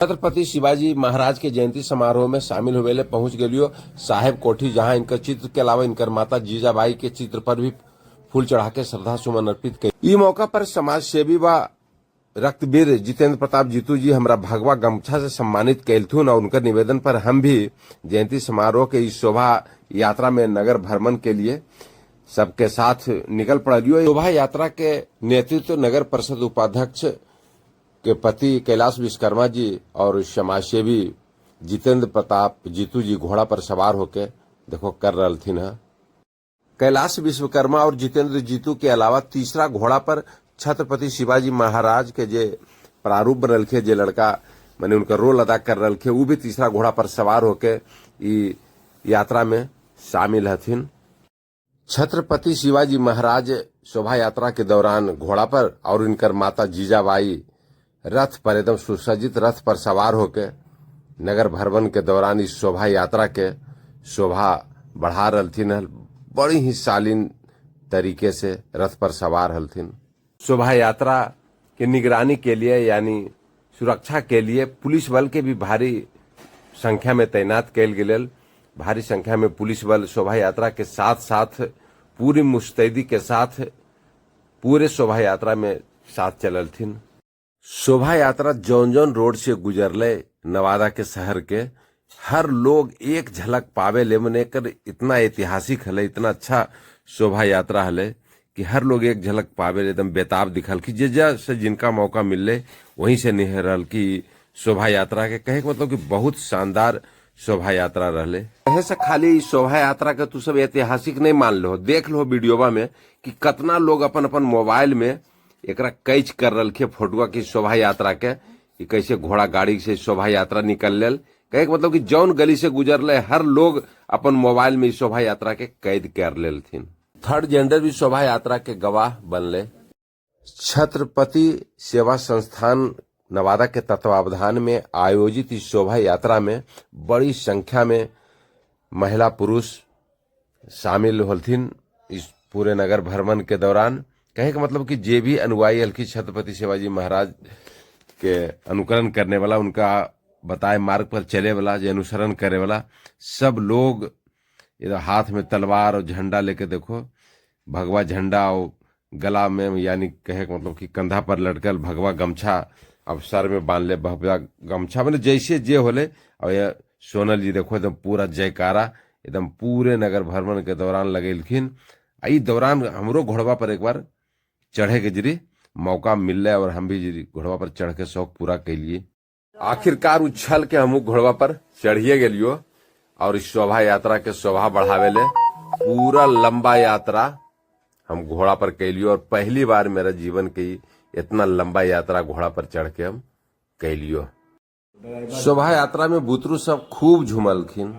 छत्रपति शिवाजी महाराज के जयंती समारोह में शामिल होवेले पहुंच गलियो साहेब कोठी, जहां इनकर चित्र के अलावा इनकर माता जीजाबाई के चित्र पर भी फूल चढ़ा के श्रद्धा सुमन अर्पित किए। इस मौका पर समाज सेवी व रक्तवीर जितेंद्र प्रताप जीतू जी हमरा भगवा गमछा से सम्मानित कैलथुन और उनकर निवेदन पर हम भी जयंती समारोह के इस शोभा यात्रा में नगर भ्रमण के लिए सबके साथ निकल पड़ियो। शोभा यात्रा के नेतृत्व नगर परिषद उपाध्यक्ष के पति कैलाश विश्वकर्मा जी और समाजसेवी जितेंद्र प्रताप जीतू जी घोड़ा पर सवार होके देखो कर रहलथिन है। कैलाश विश्वकर्मा और जितेंद्र जीतू के अलावा तीसरा घोड़ा पर छत्रपति शिवाजी महाराज के जे प्रारूप बनलखे, जे लड़का मैंने उनका रोल अदा कर रखे, वो भी तीसरा घोड़ा पर सवार होके यात्रा में शामिल हथिन। छत्रपति शिवाजी महाराज शोभा यात्रा के दौरान घोड़ा पर और इनकर माता जीजाबाई रथ पर एकदम सुसज्जित रथ पर सवार होके नगर भ्रमण के दौरान इस शोभा यात्रा के शोभा बढ़ा रहलथिन। बड़ी ही शालीन तरीके से रथ पर सवार हलथिन। शोभा यात्रा की निगरानी के लिए यानी सुरक्षा के लिए पुलिस बल के भी भारी संख्या में तैनात कैल गेल। भारी संख्या में पुलिस बल शोभा यात्रा के साथ साथ पूरी मुस्तैदी के साथ पूरे शोभा यात्रा में साथ चललथिन। शोभा यात्रा जौन जौन रोड से गुजरले नवादा के शहर के हर लोग एक झलक पावे ले मने कर इतना ऐतिहासिक हले, इतना अच्छा शोभा यात्रा हले कि हर लोग एक झलक पावे ले एकदम बेताब दिखल कि जे से जिनका मौका मिलले वहीं से निहरल की शोभा यात्रा के कहे मतलब कि बहुत शानदार शोभा यात्रा रहले। कहे से खाली शोभा यात्रा के तू सब ऐतिहासिक नहीं मान लो, देख लो वीडियोवा में कि कितना लोग अपन अपन मोबाइल में एकरा कैच कर रखे फोटुआ की शोभा यात्रा के कि कैसे घोड़ा गाड़ी से शोभा यात्रा निकल लेल। कहे मतलब कि जौन गली से गुजरले हर लोग अपन मोबाइल में शोभा यात्रा के कैद कर लेलथिन। थर्ड जेंडर भी शोभा यात्रा के गवाह बनले। छत्रपति सेवा संस्थान नवादा के तत्वावधान में आयोजित इस शोभा यात्रा में बड़ी संख्या में महिला पुरुष शामिल होलथिन। इस पूरे नगर भ्रमण के दौरान कहे का मतलब कि जे भी अनुयायी हल्की छत्रपति शिवाजी महाराज के अनुकरण करने वाला, उनका बताए मार्ग पर चले वाला, जो अनुसरण करे वाला सब लोग इधर हाथ में तलवार और झंडा लेके देखो भगवा झंडा और गला में यानी कहे मतलब कि कंधा पर लटकल भगवा गमछा अब सर में बांध ले भगवा गमछा मैंने जैसे जे होले। और यह सोनल जी देखो एकदम पूरा जयकारा एकदम पूरे नगर भ्रमण के दौरान लगेलखिन। आई दौरान हमरो घोड़वा पर एक बार चढ़े के जरी मौका मिल रहा और हम भी जरी घोड़वा पर चढ़ के शौक पूरा कैलिए। आखिरकार उछल के हम घोड़वा पर चढ़िए गेलियो और इस शोभा यात्रा के शोभा बढ़ावे ले पूरा लंबा यात्रा हम घोड़ा पर कैलियो। और पहली बार मेरा जीवन की इतना लंबा यात्रा घोड़ा पर चढ़ के हम कैलियो। शोभा यात्रा में बुतरू सब खूब झूमलखिन।